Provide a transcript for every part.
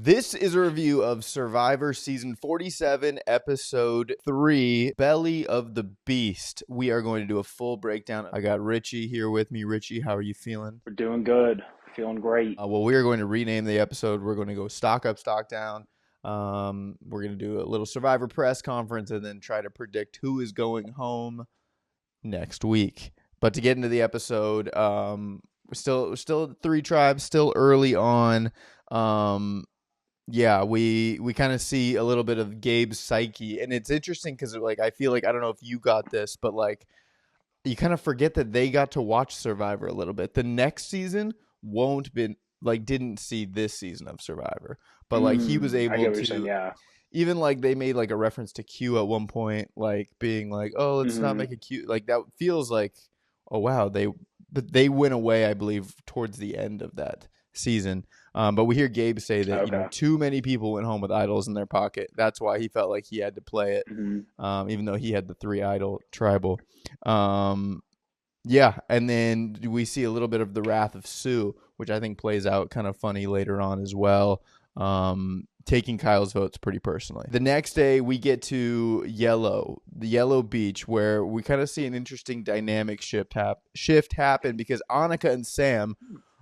This is a review of Survivor Season 47, Episode 3, Belly of the Beast. We are going to do a full breakdown. I got Richie here with me. Richie, how are you feeling? We're doing good. Feeling great. Well, we are going to rename the episode. We're going to go stock up, stock down. We're going to do a little Survivor press conference and then try to predict who is going home next week. But to get into the episode, we're still three tribes, still early on. Yeah, we kind of see a little bit of Gabe's psyche, and it's interesting because like I feel like I don't know if you got this, but like you kind of forget that they got to watch Survivor a little bit. The next season didn't see this season of Survivor, but like he was I able get what you're saying. to. Yeah. Even like they made like a reference to Q at one point, like being like, "Oh, let's not hmm make a Q." Like that feels like, oh wow, they went away, I believe, towards the end of that season. But we hear Gabe say that Okay. too many people went home with idols in their pocket. That's why he felt like he had to play it, hmm even though he had the 3 idol tribal. Yeah, and then we see a little bit of the wrath of Sue, which I think plays out kind of funny later on as well. Taking Kyle's votes pretty personally. The next day, we get to the Yellow Beach, where we kind of see an interesting dynamic shift happen because Annika and Sam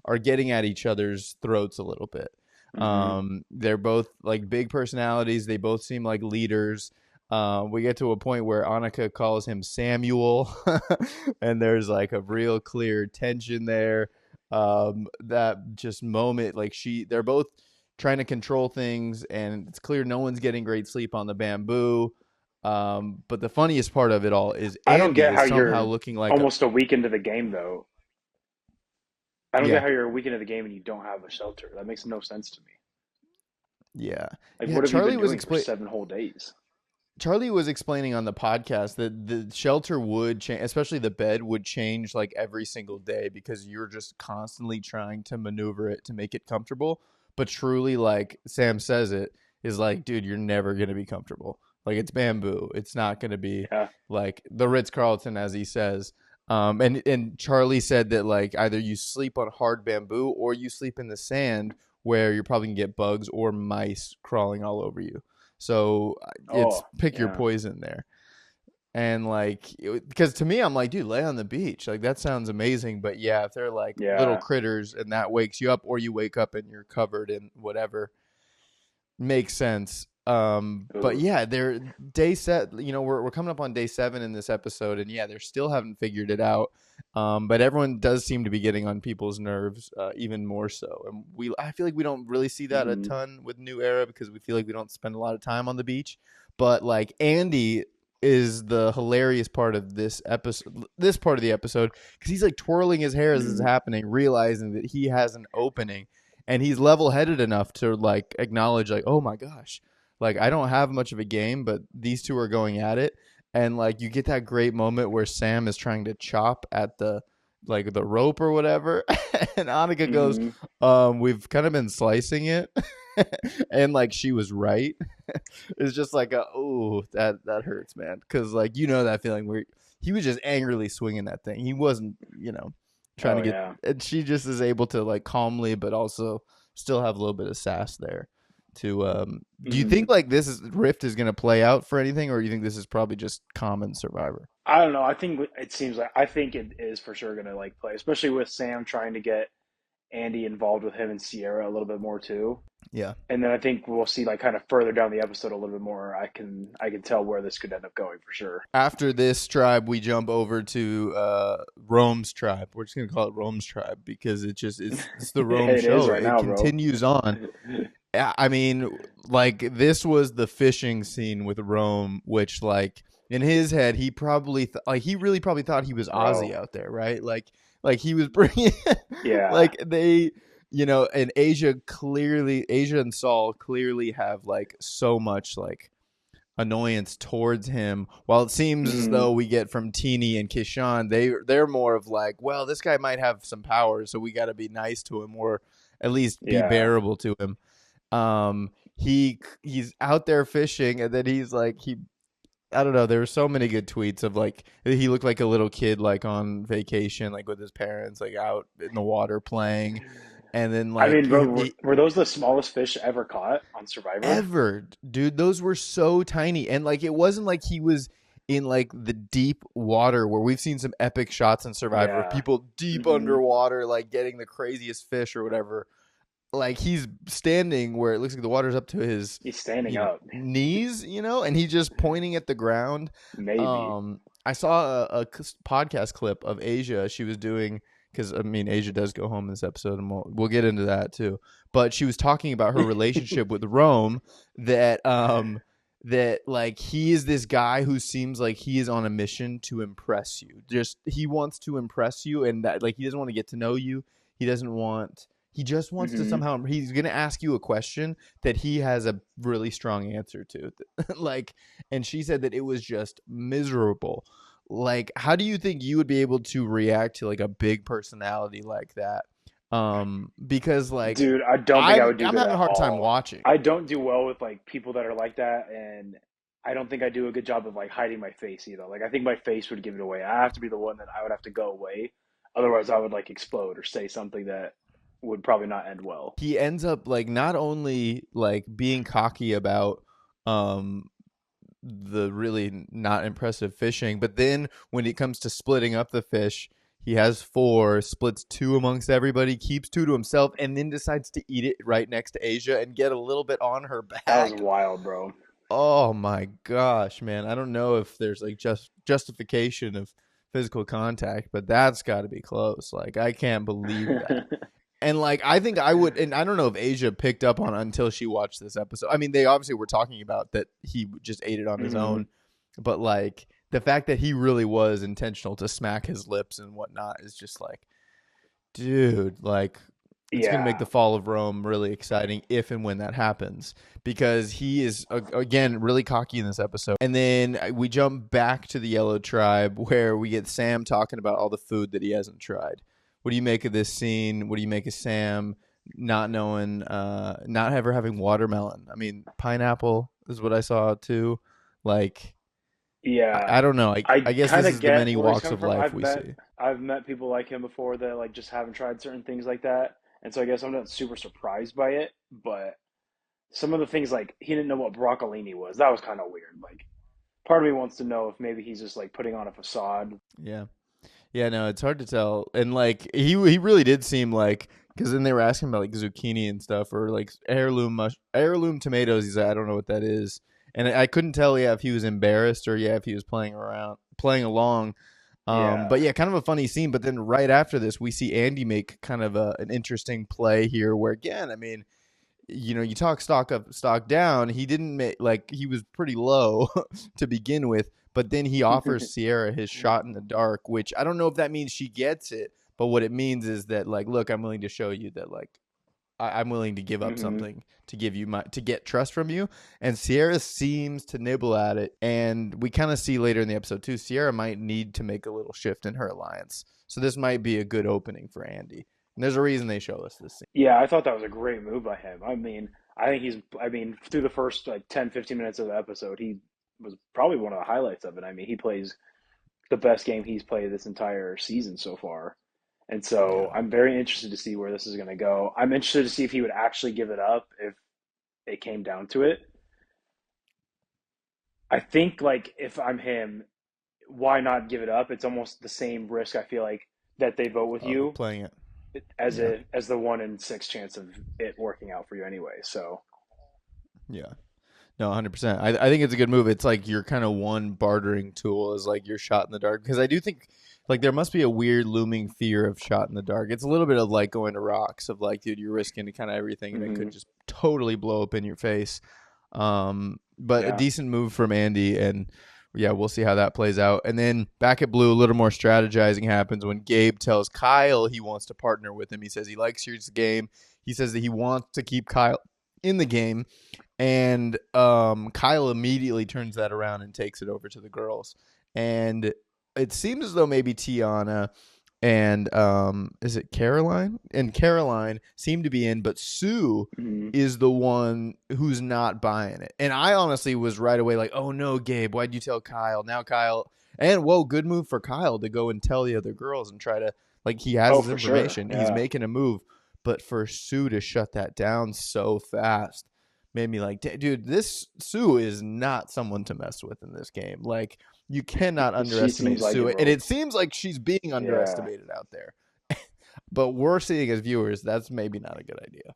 are getting at each other's throats a little bit. hmm They're both like big personalities. They both seem like leaders. We get to a point where Annika calls him Samuel, and there's like a real clear tension there. That just moment, like they're both trying to control things, and it's clear no one's getting great sleep on the bamboo. But the funniest part of it all is I don't Andy get is how somehow you're looking like almost a week into the game, though. I don't get yeah, how you're a week into the game and you don't have a shelter. That makes no sense to me. yeah, Like, yeah. what have you been doing for 7 whole days? Charlie was explaining on the podcast that the shelter would change, especially the bed would change like every single day because you're just constantly trying to maneuver it to make it comfortable. But truly, like Sam says, it is like, dude, you're never going to be comfortable. Like it's bamboo. It's not going to be Yeah. like the Ritz-Carlton, as he says. And Charlie said that like either you sleep on hard bamboo or you sleep in the sand where you're probably going to get bugs or mice crawling all over you. So it's Oh, pick your yeah. poison there. And like, because to me, I'm like, dude, lay on the beach. Like that sounds amazing. But yeah, if they're like little Yeah. critters and that wakes you up, or you wake up and you're covered in whatever, makes sense. But Ooh. yeah, they're day set. We're coming up on day 7 in this episode, and yeah, they still haven't figured it out. But everyone does seem to be getting on people's nerves, even more so. And I feel like we don't really see that a hmm ton with New Era because we feel like we don't spend a lot of time on the beach. But like Andy is the hilarious part of this part of the episode, because he's like twirling his hair as this is hmm happening, realizing that he has an opening, and he's level-headed enough to like acknowledge like, oh my gosh, like I don't have much of a game, but these two are going at it. And like you get that great moment where Sam is trying to chop at the rope or whatever, and Annika goes, hmm we've kind of been slicing it. And like she was right. It's just like oh, that hurts, man, because like that feeling where he was just angrily swinging that thing. He wasn't trying Oh, to get, yeah. and she just is able to like calmly but also still have a little bit of sass there to do you hmm think like rift is going to play out for anything, or do you think this is probably just common Survivor? I don't know. I think it seems like I think it is for sure going to like play, especially with Sam trying to get Andy involved with him and Sierra a little bit more too. Yeah. And then I think we'll see like kind of further down the episode a little bit more. I can tell where this could end up going for sure. After this tribe, we jump over to Rome's tribe. We're just gonna call it Rome's tribe because it's the Yeah, Rome it is show. right It now, bro. continues on. I mean, like this was the fishing scene with Rome, which like in his head he probably he really probably thought he was Ozzy Bro. out there, right? Like he was bringing Yeah. like they and Asia and Saul clearly have like so much like annoyance towards him, while it seems as hmm though we get from Teeny and Kishan, they're more of like, well, this guy might have some power, so we got to be nice to him, or at least be Yeah. bearable to him. He's out there fishing, and then he's like I don't know. There were so many good tweets of like he looked like a little kid, like on vacation, like with his parents, like out in the water playing. And then I like mean, bro, were those the smallest fish ever caught on Survivor? ever, dude, those were so tiny. And like it wasn't like he was in like the deep water where we've seen some epic shots in Survivor of Yeah. people deep Hmm. underwater like getting the craziest fish or whatever. Like he's standing where it looks like the water's up to his, He's standing up. knees, and he's just pointing at the ground. Maybe. I saw podcast clip of Asia. She was doing, because I mean Asia does go home in this episode, and we'll get into that too. But she was talking about her relationship with Rome. That like he is this guy who seems like he is on a mission to impress you. Just he wants to impress you, and that like he doesn't want to get to know you. He doesn't want. He just wants to Hmm. somehow. He's gonna ask you a question that he has a really strong answer to. Like, and she said that it was just miserable. Like, how do you think you would be able to react to like a big personality like that? Because like Dude, I don't think I I'm would do I'm good having a at hard time all. watching. I don't do well with like people that are like that, and I don't think I do a good job of like hiding my face either. Like I think my face would give it away. I have to be the one that I would have to go away. Otherwise, I would like explode or say something that would probably not end well. He ends up like not only like being cocky about um the really not impressive fishing, but then when it comes to splitting up the fish, he has four, splits two amongst everybody, keeps two to himself, and then decides to eat it right next to Asia and get a little bit on her That was back. wild, bro. Oh my gosh, man. I don't know if there's like just justification of physical contact, but that's got to be close. Like I can't believe that. And like I think I would, and I don't know if Asia picked up on it until she watched this episode. I mean, they obviously were talking about that he just ate it on his Hmm. own, but like the fact that he really was intentional to smack his lips and whatnot is just like, dude, like it's gonna make Yeah. the fall of Rome really exciting if and when that happens, because he is again really cocky in this episode. And then we jump back to the Yellow Tribe where we get Sam talking about all the food that he hasn't tried. What do you make of this scene? What do you make of Sam not knowing, not ever having watermelon? I mean, pineapple is what I saw too. Like, Yeah. I don't know. I I guess kind this of is the get many where he's walks coming of from. life we see. I've met people like him before that like just haven't tried certain things like that. And so I guess I'm not super surprised by it, but some of the things like he didn't know what broccolini was. That was kind of weird. Like part of me wants to know if maybe he's just like putting on a facade. Yeah. Yeah, no, it's hard to tell. And like he really did seem like, because then they were asking about like zucchini and stuff, or like heirloom tomatoes. He's like, I don't know what that is, and I couldn't tell, yeah, if he was embarrassed or yeah if he was playing along. But Yeah. yeah, kind of a funny scene. But then right after this, we see Andy make kind of an interesting play here, where again, I mean, you talk stock up, stock down. He didn't make, like, he was pretty low to begin with, but then he offers Sierra his shot in the dark, which I don't know if that means she gets it, but what it means is that, like, look, I'm willing to show you that, like, I'm willing to give up Hmm. something to give you to get trust from you. And Sierra seems to nibble at it, and we kind of see later in the episode too, Sierra might need to make a little shift in her alliance. So this might be a good opening for Andy. And there's a reason they show us this scene. Yeah, I thought that was a great move by him. I think through the first like 10, 15 minutes of the episode, he was probably one of the highlights of it. I mean, he plays the best game he's played this entire season so far. And so Yeah. I'm very interested to see where this is going to go. I'm interested to see if he would actually give it up if it came down to it. I think like if I'm him, why not give it up? It's almost the same risk I feel like that they vote with Of you playing it. as Yeah. the 1 in 6 chance of it working out for you anyway. So Yeah. No, 100%. I think it's a good move. It's like your kind of one bartering tool is like your shot in the dark. Because I do think like there must be a weird looming fear of shot in the dark. It's a little bit of like going to rocks of like, dude, you're risking kind of everything and it hmm could just totally blow up in your face. But a yeah. decent move from Andy, and yeah, we'll see how that plays out. And then back at Blue, a little more strategizing happens when Gabe tells Kyle he wants to partner with him. He says he likes his game. He says that he wants to keep Kyle in the game, and Kyle immediately turns that around and takes it over to the girls. And it seems as though maybe Tiana and is it Caroline? And Caroline seem to be in, but Sue hmm is the one who's not buying it. And I honestly was right away like, oh no, Gabe, why'd you tell Kyle? Now Kyle, and whoa, good move for Kyle to go and tell the other girls and try to, like, he has Oh, his for sure. information. He's Yeah. making a move. but for Sue to shut that down so fast made me like, dude, this Sue is not someone to mess with in this game. Like, you cannot She seems underestimate like it, Sue, and bro. it seems like she's being Yeah. underestimated out there. But we're seeing as viewers that's maybe not a good idea.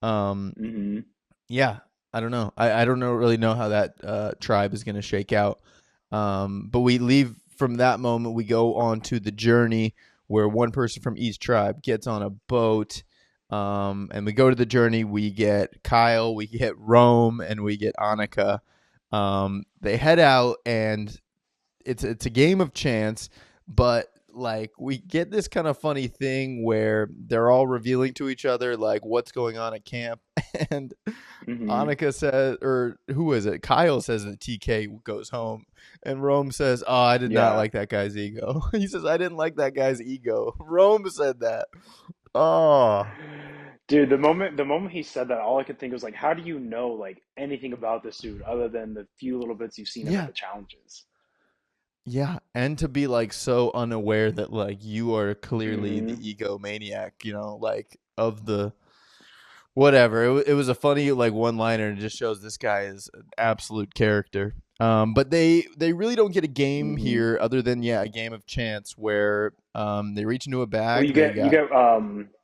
Um, Hmm. yeah, I don't know. I don't know really know how that tribe is going to shake out. But we leave from that moment. We go on to the journey where one person from each tribe gets on a boat. And we go to the journey. We get Kyle, we get Rome, and we get Annika. They head out, and it's a game of chance, but like we get this kind of funny thing where they're all revealing to each other like what's going on at camp, and Hmm. Annika says, or who is it? Kyle says that TK goes home, and Rome says, "Oh, I did not Yeah. like that guy's ego." He says, "I didn't like that guy's ego." Rome said that. Oh, Dude, the moment he said that, all I could think was like, how do you know like anything about this dude other than the few little bits you've seen him at yeah, the challenges? yeah, and to be like so unaware that like you are clearly the Hmm. egomaniac, like of the whatever. It was a funny like one liner, and it just shows this guy is an absolute character. But they really don't get a game Hmm. here other than a game of chance where they reach into a Well, bag. you They get you got get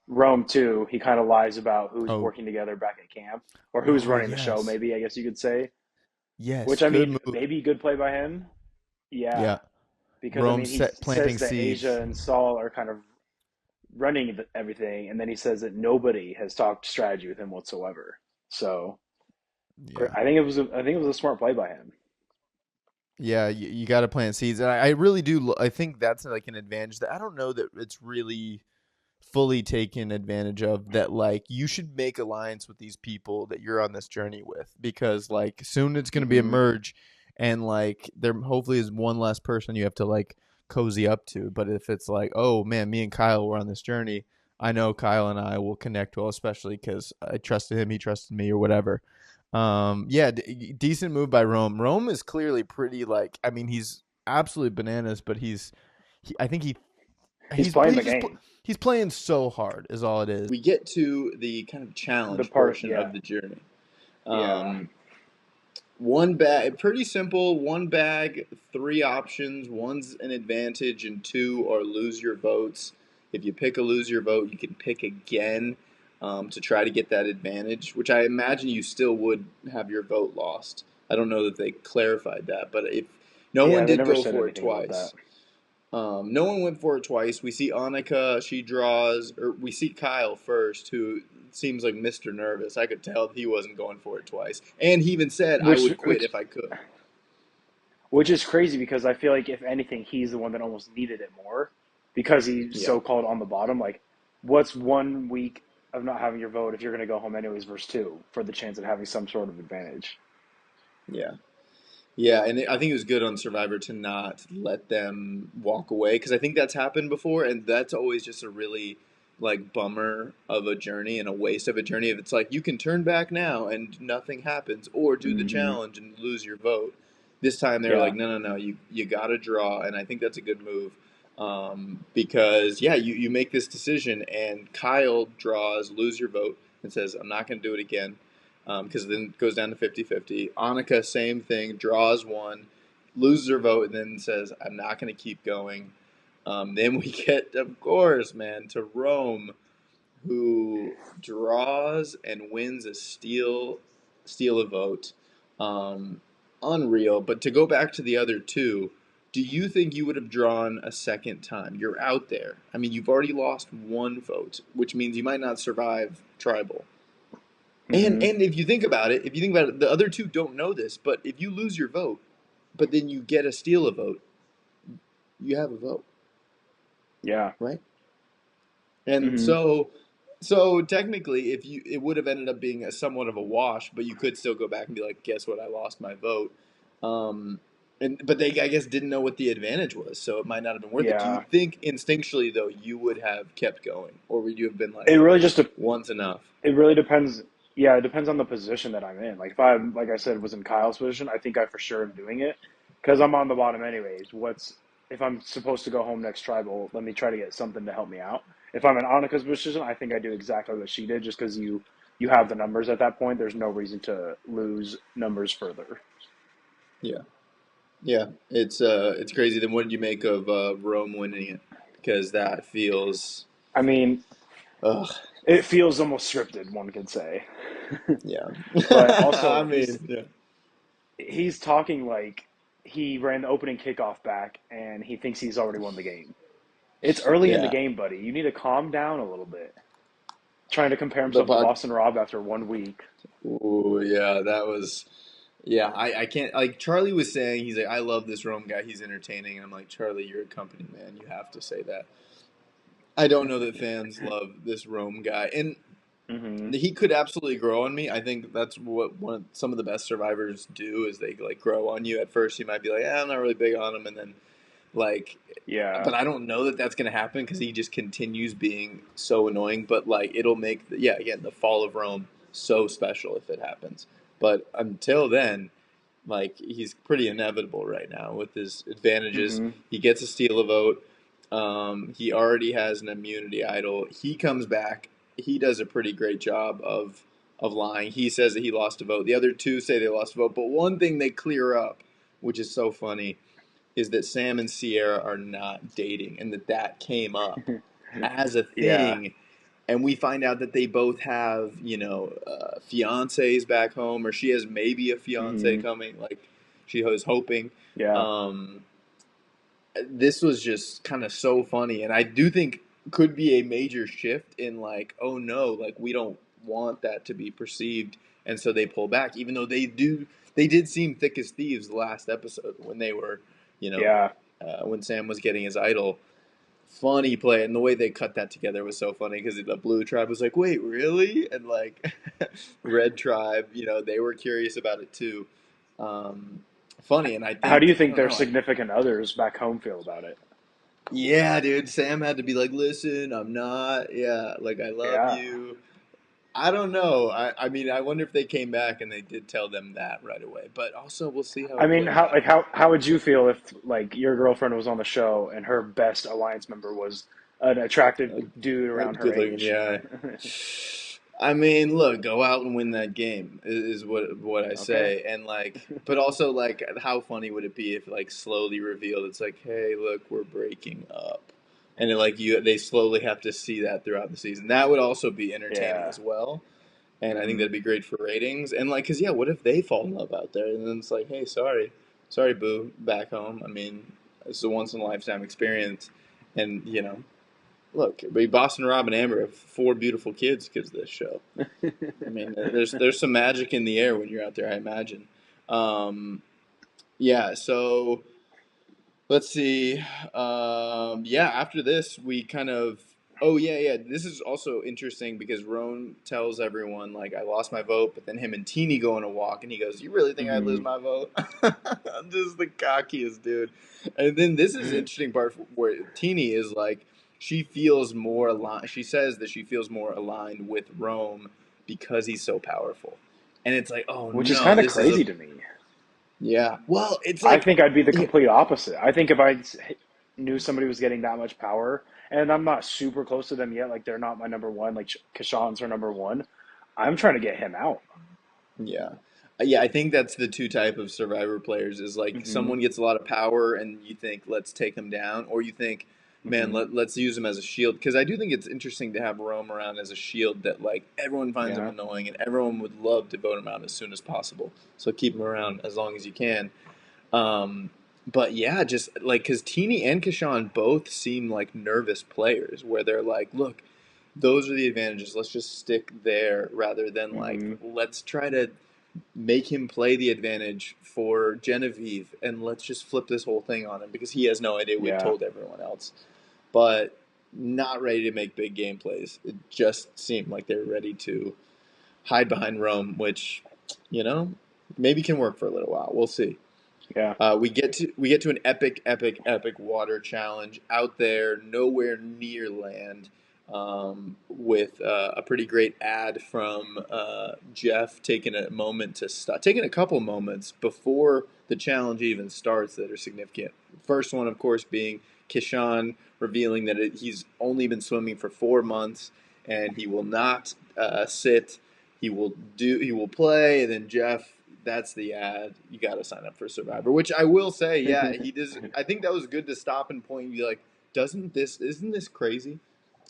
Rome too. He kind of lies about who's oh working together back at camp or who's oh running the show. yes, Maybe I guess you could say. yes, Which I good mean, move. maybe good play by him. Yeah, Yeah, because I Rome mean, he set planting says that seeds. Asia and Saul are kind of running everything, and then he says that nobody has talked strategy with him whatsoever. So Yeah. I think it was a smart play by him. Yeah, you got to plant seeds, and I really do. I think that's like an advantage that I don't know that it's really fully taken advantage of. That like you should make alliance with these people that you're on this journey with, because like soon it's going to be a Hmm. merge, and like there hopefully is one less person you have to like cozy up to. But if it's like, oh man, me and Kyle were on this journey, I know Kyle and I will connect well, especially because I trusted him, he trusted me, or whatever. Yeah, decent move by Rome. Rome is clearly pretty like, I mean, he's absolutely bananas, but I think He's playing the he's just game. he's playing so hard is all it is. We get to the kind of The challenge part, portion yeah, of the journey. yeah, Um, one bag, pretty simple. One bag, three options. One's an advantage, and two are lose your votes. If you pick a lose your vote, you can pick again to try to get that advantage, which I imagine you still would have your vote lost. I don't know that they clarified that, but if no one yeah. They did never go said for it anything about that. twice. No one went for it twice. We see Annika, she draws, or we see Kyle first, who seems like Mr. Nervous. I could tell he wasn't going for it twice. And he even said, I Which would quit which if I could. which is crazy because I feel like if anything, he's the one that almost needed it more because he's Yeah, so called on the bottom. Like, what's 1 week of not having your vote if you're going to go home anyways versus two for the chance of having some sort of advantage? yeah. Yeah, and I think it was good on Survivor to not let them walk away because I think that's happened before, and that's always just a really like bummer of a journey and a waste of a journey. If it's like you can turn back now and nothing happens, or do the Hmm. challenge and lose your vote. This time they're like, Yeah. no, no, no, you got to draw, and I think that's a good move because you make this decision, and Kyle draws lose your vote and says, I'm not going to do it again because then it goes down to 50-50. Annika, same thing, draws one, loses her vote, and then says, I'm not going to keep going. Then we get, of course, man, to Rome, who draws and wins a steal a vote. Um, Unreal. But to go back to the other two, do you think you would have drawn a second time? You're out there. I mean, you've already lost one vote, which means you might not survive tribal. And Hmm. and if you think about it, the other two don't know this, but if you lose your vote, but then you get a steal a vote, you have a vote, Yeah. right? And Hmm. so technically, if you it would have ended up being a somewhat of a wash, but you could still go back and be like, guess what? I lost my vote. Um, and but they I guess didn't know what the advantage was, so it might not have been worth it. Do you Yeah. think instinctually though you would have kept going, or would you have been It like, really just one's enough? it really depends. Yeah, it depends on the position that I'm in. Like if I'm like I said was in Kyle's position, I think I for sure am doing it because I'm on the bottom anyways. What's if I'm supposed to go home next tribal? Let me try to get something to help me out. If I'm in Annika's position, I think I do exactly what she did, just because you have the numbers at that point. There's no reason to lose numbers further. Yeah. Yeah, it's crazy. Then what did you make of Rome winning it? Because that feels, I mean, ugh, it feels almost scripted, one could say. yeah. But I also, mean, yeah, he's talking like he ran the opening kickoff back, and he thinks he's already won the game. It's early in the yeah. game, buddy. You need to calm down a little bit. Trying to compare The himself to pod, Boston Rob after 1 week. ooh, yeah, that was, yeah. I can't like Charlie was saying. He's like, I love this Rome guy. He's entertaining. And I'm like, Charlie, you're a company man. You have to say that. I don't know that fans love this Rome guy, and Hmm. he could absolutely grow on me. I think that's what some of the best survivors do is they like grow on you. At first, you might be like, I'm not really big on him, and then like, Yeah. but I don't know that that's going to happen because he just continues being so annoying. But like, it'll make yeah, again, the fall of Rome so special if it happens. But until then, like he's pretty inevitable right now with his advantages. Hmm. He gets to steal a vote. He already has an immunity idol. He comes back. He does a pretty great job of lying. He says that he lost a vote. The other two say they lost a vote. But one thing they clear up, which is so funny, is that Sam and Sierra are not dating, and that came up as a Yeah. thing. And we find out that they both have, fiancés back home, or she has maybe a fiance Hmm. coming, like she was hoping. Yeah. Um, this was just kind of so funny, and I do think could be a major shift in like, oh no, like we don't want that to be perceived, and so they pull back, even though they did seem thick as thieves the last episode when they were, you know, Yeah. when Sam was getting his idol. Funny play, and the way they cut that together was so funny because the blue tribe was like, "Wait, really?" And like, red tribe, they were curious about it too. Um, Funny, and I How do think you I think don't their know. significant others back home feel about it? Yeah, dude, Sam had to be like, "Listen, I'm not. Yeah, like I love Yeah. you." I don't know. I mean, I wonder if they came back and they did tell them that right away. But also, we'll see how I it mean, plays how out. like how would you feel if like your girlfriend was on the show and her best alliance member was an attractive A, dude a around her good looking age? guy. I mean, look, go out and win that game is what I Okay. say, and like, but also like, how funny would it be if like slowly revealed it's like, hey, look, we're breaking up, and then, like they slowly have to see that throughout the season. That would also be entertaining Yeah. as well, and I think Hmm. that'd be great for ratings. And like, cause yeah, what if they fall in love out there, and then it's like, hey, sorry, boo, back home. I mean, it's a once in a lifetime experience, and look, Boston Rob and Amber have four beautiful kids because of this show. I mean, there's some magic in the air when you're out there. I imagine. Um, yeah. So let's see. Yeah. After this, we kind of. Oh yeah, yeah. This is also interesting because Roan tells everyone like I lost my vote, but then him and Teeny go on a walk, and he goes, "You really think I'd lose Hmm. my vote?" I'm just the cockiest dude. And then this is the interesting part where Teeny is like she feels more aligned. She says that she feels more aligned with Rome because he's so powerful, and it's like, oh Which is no, kind of this is a crazy to me. yeah. Well, it's I like think I'd be the complete opposite. I think if knew somebody was getting that much power, and I'm not super close to them yet, like they're not my number one, like Kashan's her number one, I'm trying to get him out. yeah. Yeah, I think that's the two type of survivor players is like Hmm. someone gets a lot of power and you think let's take him down, or you think man Hmm. let's use him as a shield because I do think it's interesting to have Rome around as a shield that like everyone finds him Yeah. annoying and everyone would love to vote him out as soon as possible. So keep him around as long as you can. Um, but yeah, just like because Teeny and Kashan both seem like nervous players where they're like, look, those are the advantages. Let's just stick there rather than like Hmm. let's try to make him play the advantage for Genevieve and let's just flip this whole thing on him because he has no idea we've Yeah. told everyone else. But not ready to make big game plays. It just seemed like they were ready to hide behind Rome, which, you know, maybe can work for a little while. We'll see. Yeah. We get to an epic water challenge out there, nowhere near land, with a pretty great ad from Jeff taking a moment to stop, taking a couple moments before the challenge even starts that are significant. First one, of course, being Kishan revealing that he's only been swimming for 4 months and he will not sit. He will play. And then Jeff, that's the ad. You got to sign up for Survivor, which I will say, yeah, he does. I think that was good to stop and point and be like, isn't this crazy?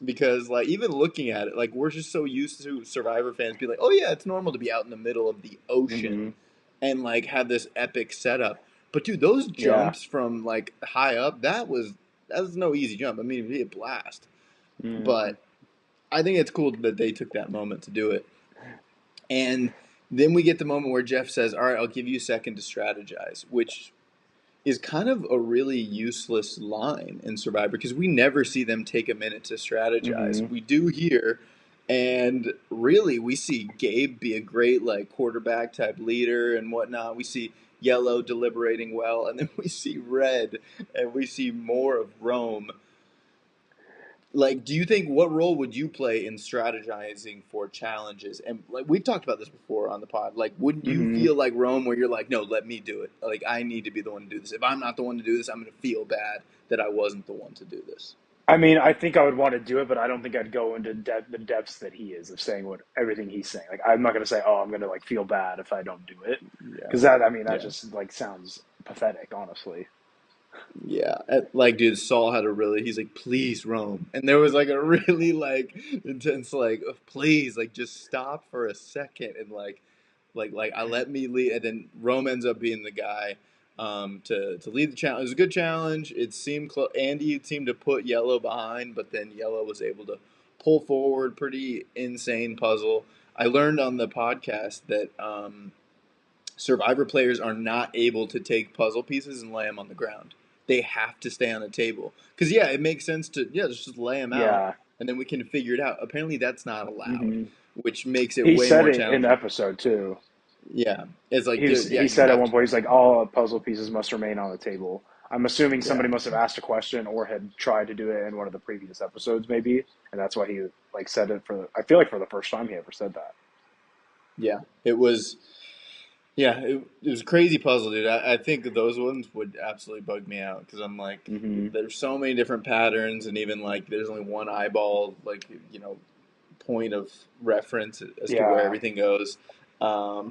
Because like even looking at it, like we're just so used to Survivor fans be like, oh yeah, it's normal to be out in the middle of the Hmm. ocean and like have this epic setup. But dude, those Yeah. jumps from like high up, that was no easy jump. I mean, it'd be a blast. Hmm. But I think it's cool that they took that moment to do it. And then we get the moment where Jeff says, "All right, I'll give you a second to strategize," which is kind of a really useless line in Survivor because we never see them take a minute to strategize. Hmm. We do here, and really we see Gabe be a great like quarterback type leader and whatnot. We see Yellow deliberating well, and then we see Red, and we see more of Rome. Like, do you think what role would you play in strategizing for challenges? And like we've talked about this before on the pod. Like, wouldn't you Hmm. feel like Rome, where you're like, no, let me do it. Like, I need to be the one to do this. If I'm not the one to do this, I'm going to feel bad that I wasn't the one to do this. I mean, I think I would want to do it, but I don't think I'd go into the depths that he is of saying what everything he's saying. Like, I'm not going to say, "Oh, I'm going to like feel bad if I don't do it," Yeah, because that, I mean, that yeah, just like sounds pathetic, honestly. yeah. Like, dude, Saul had a really. He's like, please, Rome, and there was like a really like intense like, please, like, just stop for a second and like I let me lead, and then Rome ends up being the guy to lead the challenge. It was a good challenge. It seemed Andy seemed to put Yellow behind, but then Yellow was able to pull forward. Pretty insane puzzle. I learned on the podcast that Survivor players are not able to take puzzle pieces and lay them on the ground. They have to stay on the table because yeah, it makes sense to just lay them out Yeah. and then we can figure it out. Apparently, that's not allowed, Hmm. which makes it He way said more it in the challenging. episode too. Yeah, it's like, dude, yeah, He you said at have one to. point, he's like, all puzzle pieces must remain on the table. I'm assuming Yeah, somebody must have asked a question or had tried to do it in one of the previous episodes, maybe, and that's why he like said it for. I feel like for the first time he ever said that. yeah, it was. Yeah, it was a crazy puzzle, dude. I think those ones would absolutely bug me out because I'm like, Hmm. there's so many different patterns, and even like there's only one eyeball, like point of reference as to where Yeah. everything goes.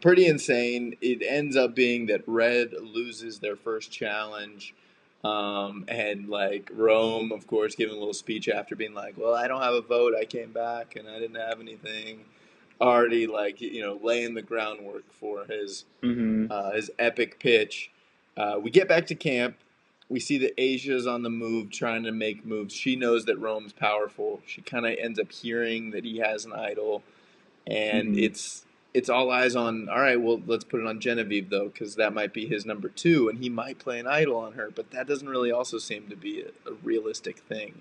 Pretty insane. It ends up being that Red loses their first challenge. And like Rome, of course, giving a little speech after being like, well, I don't have a vote. I came back and I didn't have anything. Already, like, laying the groundwork for Hmm. his epic pitch. We get back to camp. We see that Asia's on the move, trying to make moves. She knows that Rome's powerful. She kind of ends up hearing that he has an idol, and Hmm. it's all eyes on. All right, well, let's put it on Genevieve though, because that might be his number two, and he might play an idol on her. But that doesn't really also seem to be a realistic thing.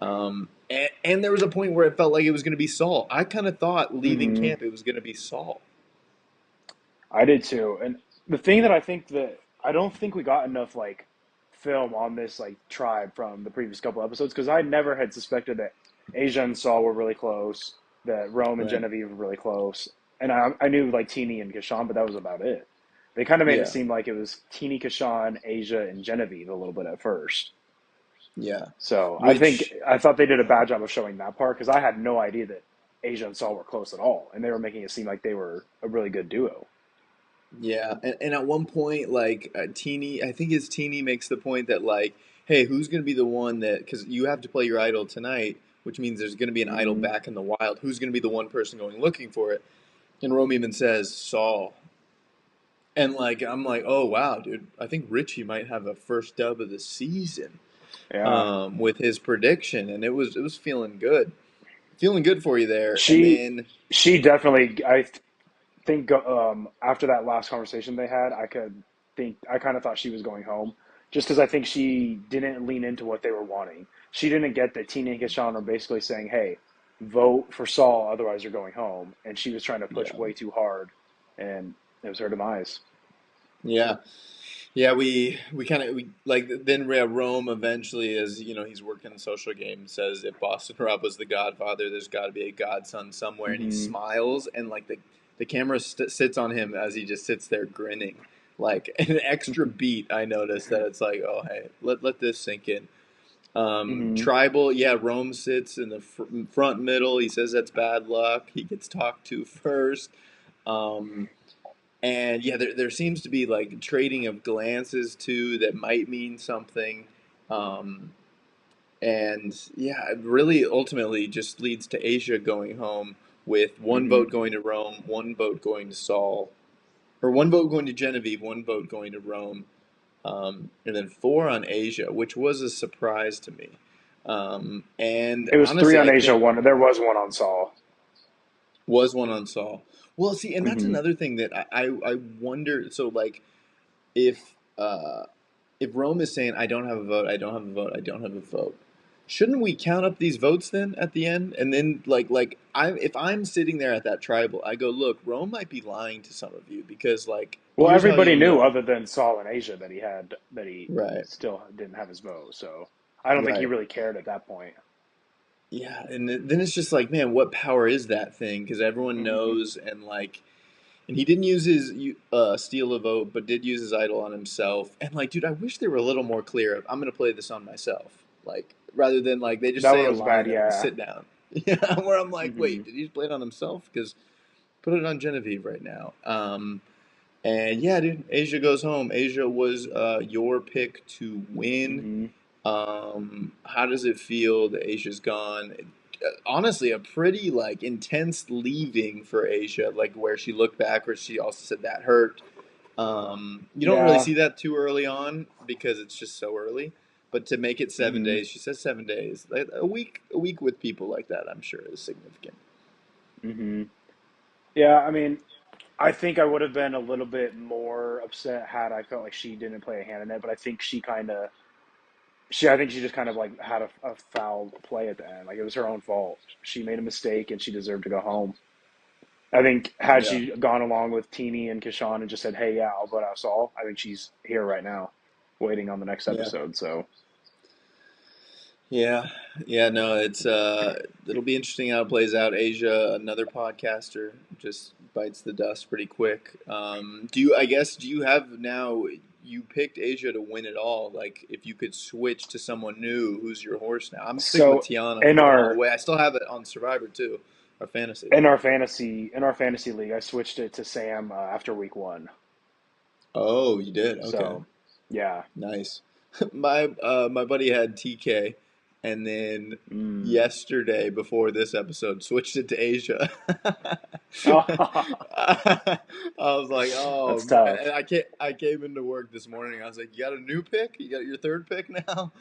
And there was a point where it felt like it was going to be Saul. I kind of thought leaving Hmm. camp it was going to be Saul. I did too. And the thing that I think that I don't think we got enough like film on this like tribe from the previous couple episodes because I never had suspected that Asia and Saul were really close, that Rome and Right. Genevieve were really close, and I knew like Teeny and Kashan, but that was about it. They kind of made it Yeah. seem like it was Teeny, Kashan, Asia, and Genevieve a little bit at first. Yeah. So Which I thought they did a bad job of showing that part because I had no idea that Asia and Saul were close at all, and they were making it seem like they were a really good duo. Yeah, and at one point, like Teeny, I think it's Teeny makes the point that like, hey, who's going to be the one that because you have to play your idol tonight, which means there's going to be an idol Hmm. back in the wild. Who's going to be the one person going looking for it? And Rome even says Saul, and like I'm like, oh wow, dude, I think Richie might have a first dub of the season, Yeah. with his prediction, and it was feeling good for you there, and She then she definitely think after that last conversation they had, I kind of thought she was going home just because I think she didn't lean into what they were wanting. She didn't get that Tina and Gashan are basically saying, "Hey, vote for Saul, otherwise you're going home," and she was trying to push yeah, way too hard, and it was her demise. yeah. Yeah, we kind of we like then Rome eventually, as he's working the social game, says if Boston Rob was the Godfather, there's got to be a godson somewhere, and he Hmm. smiles, and like the camera sits on him as he just sits there grinning, like an extra beat. I noticed that it's like, oh hey, let this sink in. Hmm. Tribal, yeah, Rome sits in the front middle. He says that's bad luck. He gets talked to first. Um, and yeah, there seems to be like trading of glances too that might mean something. Um, and yeah, it really ultimately just leads to Asia going home with one Hmm. vote going to Rome, one vote going to Saul, or one vote going to Genevieve, one vote going to Rome, and then four on Asia, which was a surprise to me. And It was three honestly, on I Asia, think one. There was one on Saul. was one on Saul. Well, see, and that's Hmm. another thing that I wonder. So like, if if Rome is saying I don't have a vote, I don't have a vote, I don't have a vote, shouldn't we count up these votes then at the end? And then like I if I'm sitting there at that tribal, I go, look, Rome might be lying to some of you because like Well, here's how everybody you'll knew know. other than Saul and Asia that he Right. still didn't have his vote. So I don't think he Right. really cared at that point. Yeah, and then it's just like, man, what power is that thing? Because everyone Hmm. knows, and like, and he didn't use his steal a vote, but did use his idol on himself. And like, dude, I wish they were a little more clear. I'm gonna play this on myself, like, rather than like they just That say one a was line bad. and then Yeah. sit down. Yeah, where I'm like, Hmm. wait, did he play it on himself? Because put it on Genevieve right now. And yeah, dude, Asia goes home. Asia was your pick to win. Hmm. How does it feel that Asia's gone? Honestly, a pretty like intense leaving for Asia, like where she looked back, where she also said that hurt. You don't really Yeah. see that too early on because it's just so early. But to make it seven Hmm. days, she says 7 days. Like, a week with people like that, I'm sure is significant. Hmm. Yeah. I mean, I think I would have been a little bit more upset had I felt like she didn't play a hand in it, but I think I think she just kind of like had a foul play at the end. Like it was her own fault. She made a mistake and she deserved to go home. I think had Yeah, she gone along with Teeny and Kishan and just said, "Hey, yeah, I'll vote out Saul," I think she's here right now, waiting on the next yeah. episode. So, Yeah, yeah, no, it'll be interesting how it plays out. Asia, another podcaster, just bites the dust pretty quick. Do you have now, you picked Asia to win it all. Like, if you could switch to someone new, who's your horse now? I'm sticking with so Tiana. I'm in going all the our way. I still have it on Survivor too, our fantasy league. in our fantasy league, I switched it to Sam after week one. Oh, you did? Okay. So, yeah. Nice. My buddy had TK, and then Mm. yesterday before this episode switched it to Asia. Oh, I was like, oh that's man! tough. And I came into work this morning. I was like, you got a new pick? You got your third pick now?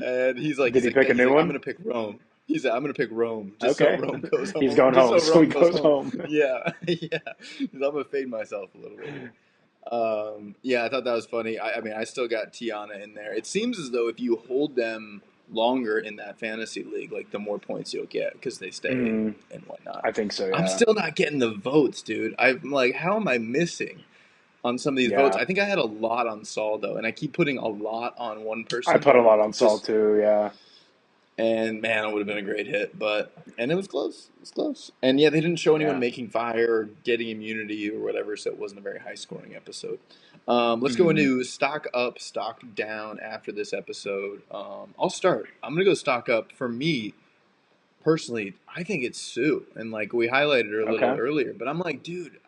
And Did he pick a he's new like, I'm one? gonna pick Rome. He said, I'm gonna pick Rome, just so Okay. Rome goes He's home, going just home, so so he Rome goes goes home. home. Yeah, yeah. 'Cause I'm gonna fade myself a little bit here. Yeah, I thought that was funny. I mean, I still got Tiana in there. It seems as though if you hold them longer in that fantasy league, like the more points you'll get because they stay Mm, and whatnot. I think so, I'm yeah. still not getting the votes, dude. I'm like, how am I missing on some of these votes? Yeah. I think I had a lot on Saul though, and I keep putting a lot on one I person, put a lot on Saul just too, yeah. and man, it would have been a great hit, and it was close. It was close. And yeah, they didn't show anyone Yeah. making fire or getting immunity or whatever, so it wasn't a very high scoring episode. Let's go Hmm. into stock up, stock down after this episode. I'll start. I'm gonna go stock up. For me personally, I think it's Sue, and like we highlighted her a little Okay. earlier, but I'm like, dude,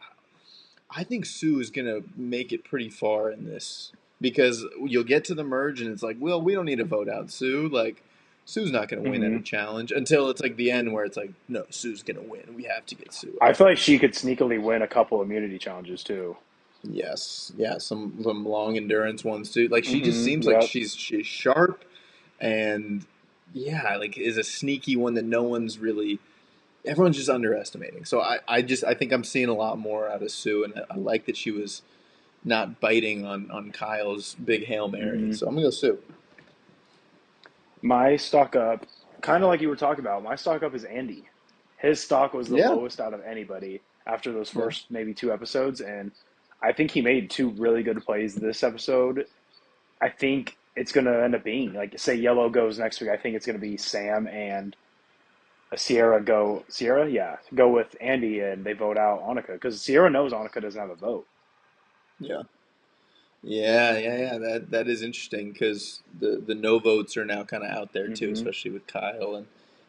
I think Sue is gonna make it pretty far in this because you'll get to the merge and it's like, well, we don't need to vote out Sue. Like, Sue's not gonna win at Hmm. a challenge until it's like the end where it's like, no, Sue's gonna win. We have to get Sue I out. feel like she could sneakily win a couple immunity challenges too. Yes, yeah, some long endurance ones too. Like she just Hmm. seems like Yep. she's sharp and yeah, like is a sneaky one that no one's really everyone's just underestimating. So I think I'm seeing a lot more out of Sue, and I like that she was not biting on Kyle's big Hail Mary. Hmm. So I'm gonna go Sue. My stock up, kind of like you were talking about, my stock up is Andy. His stock was the Yeah, lowest out of anybody after those yeah, first maybe two episodes, and I think he made two really good plays this episode. I think it's going to end up being like, say, Yellow goes next week. I think it's going to be Sam and Sierra, yeah, go with Andy, and they vote out Annika because Sierra knows Annika doesn't have a vote. yeah. Yeah. That is interesting because the no votes are now kind of out there too, Hmm. especially with Kyle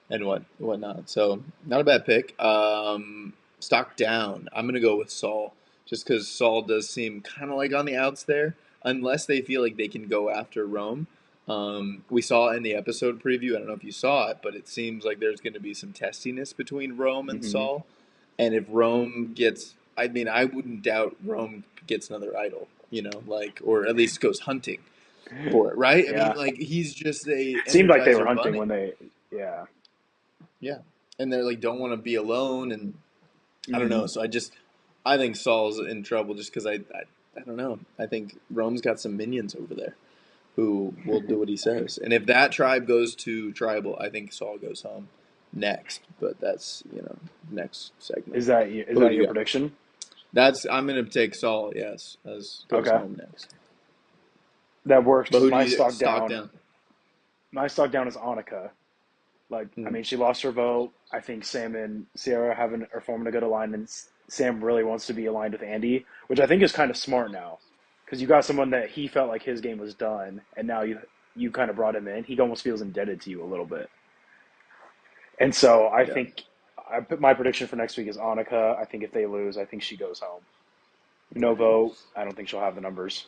and whatnot. So not a bad pick. Stock down. I'm gonna go with Saul just because Saul does seem kind of like on the outs there, unless they feel like they can go after Rome. We saw in the episode preview. I don't know if you saw it, but it seems like there's going to be some testiness between Rome and Hmm. Saul. And if Rome gets, I mean, I wouldn't doubt Rome gets another idol, like, or at least goes hunting for it, right? I mean, Yeah. like, he's just a Seemed like they were Energizer hunting bunny. when they, yeah. Yeah. And they're like, don't want to be alone. And I don't Hmm. know. So I think Saul's in trouble just because I don't know. I think Rome's got some minions over there who will do what he says. And if that tribe goes to tribal, I think Saul goes home next. But that's, next segment. Is But who that do your you got? prediction? I'm gonna take Saul. Yes, as goes Okay. home next. That works But because who do you stock down? my stock down is Annika. Like, I Hmm. mean, she lost her vote. I think Sam and Sierra are forming a good alignment. Sam really wants to be aligned with Andy, which I think is kind of smart now, because you got someone that he felt like his game was done, and now you kind of brought him in. He almost feels indebted to you a little bit, and so I Yeah. think I put my prediction for next week is Annika. I think if they lose, I think she goes home. No vote. I don't think she'll have the numbers.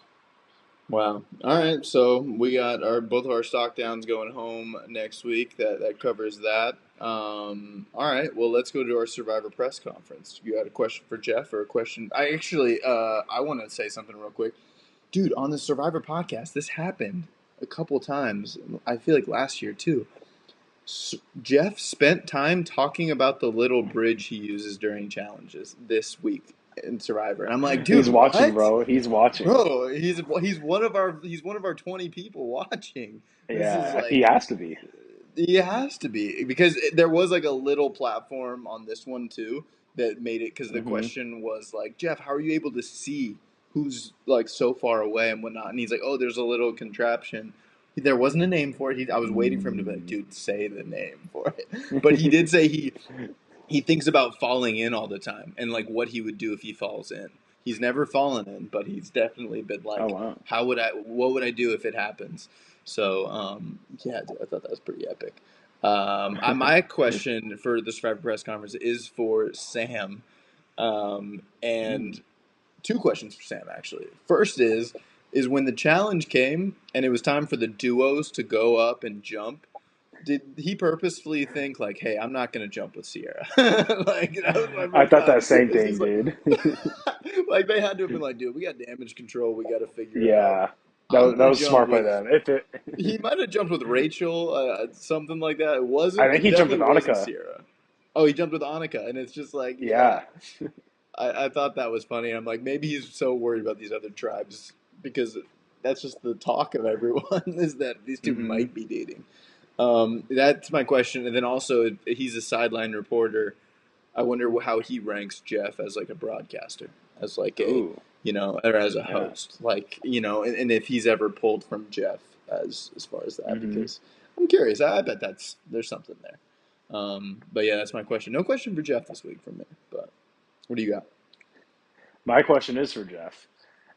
Wow. All right. So we got our both of our stock downs going home next week. That covers that. All right. Well, let's go to our Survivor press conference. You had a question for Jeff or a question? I actually I want to say something real quick, dude. On the Survivor podcast, this happened a couple times. I feel like last year too. Jeff spent time talking about the little bridge he uses during challenges this week in Survivor, and I'm like, dude, He's watching, what? bro. He's watching. Bro, he's one of our 20 people watching. This is Yeah, he like has to be. he has to be because there was like a little platform on this one too that made it because the Hmm. question was like, Jeff, how are you able to see who's like so far away and whatnot? And he's like, oh, there's a little contraption. There wasn't a name for it. I was waiting for him to be like, Mm. dude, say the name for it. But he did say he thinks about falling in all the time and like what he would do if he falls in. He's never fallen in, but he's definitely been Oh like, wow. what would I do if it happens? So, yeah, dude, I thought that was pretty epic. My question for the Survivor press conference is for Sam, Mm. and two questions for Sam actually. First is when the challenge came and it was time for the duos to go up and jump. Did he purposefully think like, "Hey, I'm not gonna jump with Sierra"? Like that was my I first thought thought. that same It's thing, just like, dude. like they had to have been like, "Dude, we got damage control. We got to figure it out." Yeah, I'm that gonna was jump smart by with. them. If it, He might have jumped with Rachel, something like that. It I wasn't. think It he jumped definitely with wasn't Annika. Sierra. Oh, he jumped with Annika, and it's just like, yeah. Yeah. I thought that was funny. I'm like, maybe he's so worried about these other tribes because that's just the talk of everyone is that these two Hmm. might be dating. That's my question. And then also, he's a sideline reporter. I wonder how he ranks Jeff as like a broadcaster, as like a, Ooh. or as a Yeah. host, like and if he's ever pulled from Jeff as far as that, Hmm. because I'm curious. I bet there's something there. But yeah, that's my question. No question for Jeff this week from me. But what do you got? My question is for Jeff.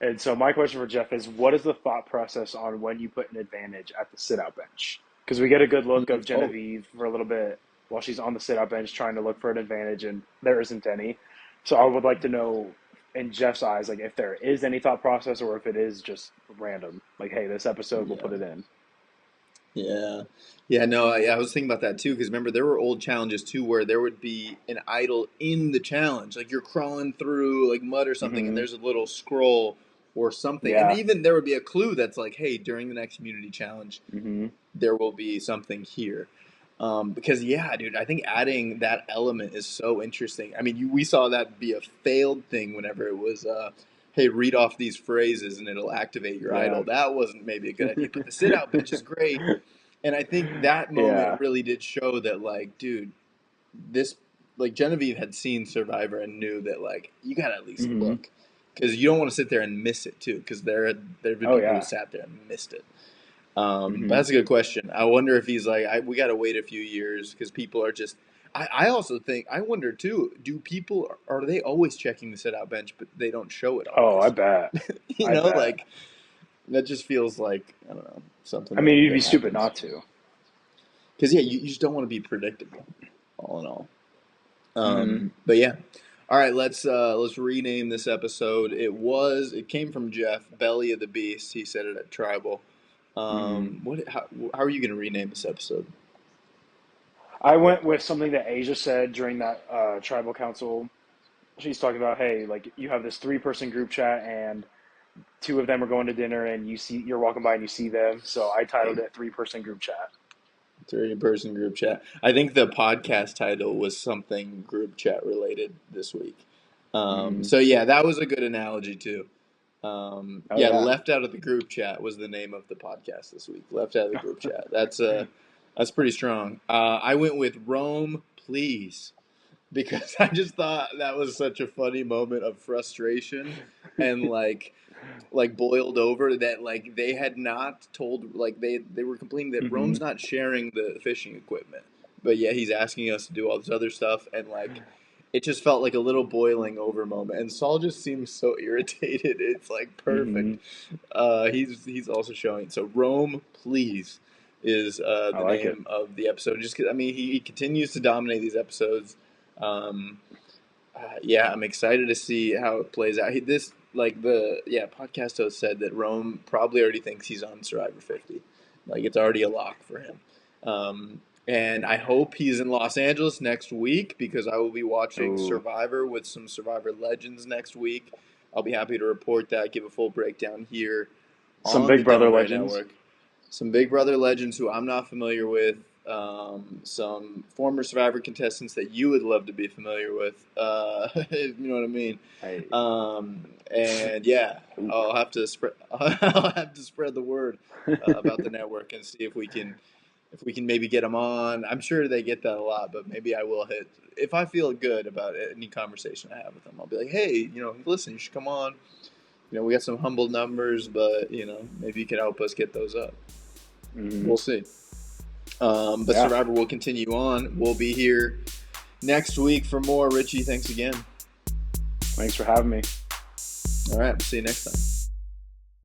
And so my question for Jeff is, what is the thought process on when you put an advantage at the sit-out bench? Because we get a good look of Oh, Genevieve for a little bit while she's on the sit-out bench trying to look for an advantage, and there isn't any. So I would like to know, in Jeff's eyes, like if there is any thought process or if it is just random. Like, hey, this episode we'll yeah. put it in. Yeah, yeah, no, I was thinking about that too because remember there were old challenges too where there would be an idol in the challenge, like you're crawling through like mud or something, and Hmm. there's a little scroll or something, and Yeah. even there would be a clue that's like, hey, during the next community challenge, Hmm. there will be something here. Because yeah, dude, I think adding that element is so interesting. I mean, we saw that be a failed thing whenever it was, hey, read off these phrases and it'll activate your Yeah. idol. That wasn't maybe a good idea, but the sit out bench is great. And I think that moment Yeah. really did show that, like, dude, this, like, Genevieve had seen Survivor and knew that, like, you gotta at least Hmm. look. Because you don't want to sit there and miss it, too. Because there have been Oh people who yeah. sat there and missed it. But Hmm. that's a good question. I wonder if he's like, we got to wait a few years because people are just. I also think I wonder too. Do people are they always checking the sit out bench, but they don't show it Oh, I always? bet. I bet. Like That just feels like, I don't know, I something mean, you'd be that stupid happens. not to. Because yeah, you just don't want to be predictable, all in all. Hmm. But yeah. All right, let's rename this episode. It came from Jeff, Belly of the Beast. He said it at Tribal. Hmm. How are you going to rename this episode? I went with something that Asia said during that tribal council. She's talking about, hey, like you have this three-person group chat, and two of them are going to dinner, and you're walking by and you see them. So I titled it three-person group chat. 30-person group chat. I think the podcast title was something group chat related this week. Hmm. So yeah, that was a good analogy too. Oh Yeah, yeah. left out of the group chat was the name of the podcast this week. Left out of the group chat. That's pretty strong. I went with Rome, please, because I just thought that was such a funny moment of frustration and like boiled over that like they had not told like they were complaining that Hmm. Rome's not sharing the fishing equipment, but yeah, he's asking us to do all this other stuff and like it just felt like a little boiling over moment and Saul just seems so irritated. It's like Hmm. perfect. He's also showing so Rome please is I the like it. name of the episode. Just 'cause, I mean he continues to dominate these episodes. Um, yeah, I'm excited to see how it plays out. This like the yeah podcast host said that Rome probably already thinks he's on Survivor 50, like it's already a lock for him. And I hope he's in Los Angeles next week because I will be watching Ooh, Survivor with some Survivor legends next week. I'll be happy to report that, give a full breakdown here some on the Big Brother Downright legends. Network. Some Big Brother legends who I'm not familiar with. Some former Survivor contestants that you would love to be familiar with. If you know what I mean. Hey. And yeah, Ooh. I'll have to spread. I'll have to spread the word about the network and see if we can maybe get them on. I'm sure they get that a lot, but maybe I will hit if I feel good about any conversation I have with them. I'll be like, hey, listen, you should come on. We got some humble numbers, but maybe you can help us get those up. Hmm. We'll see. But Yeah. Survivor will continue on. We'll be here next week for more. Richie, thanks again. Thanks for having me. All right, we'll see you next time.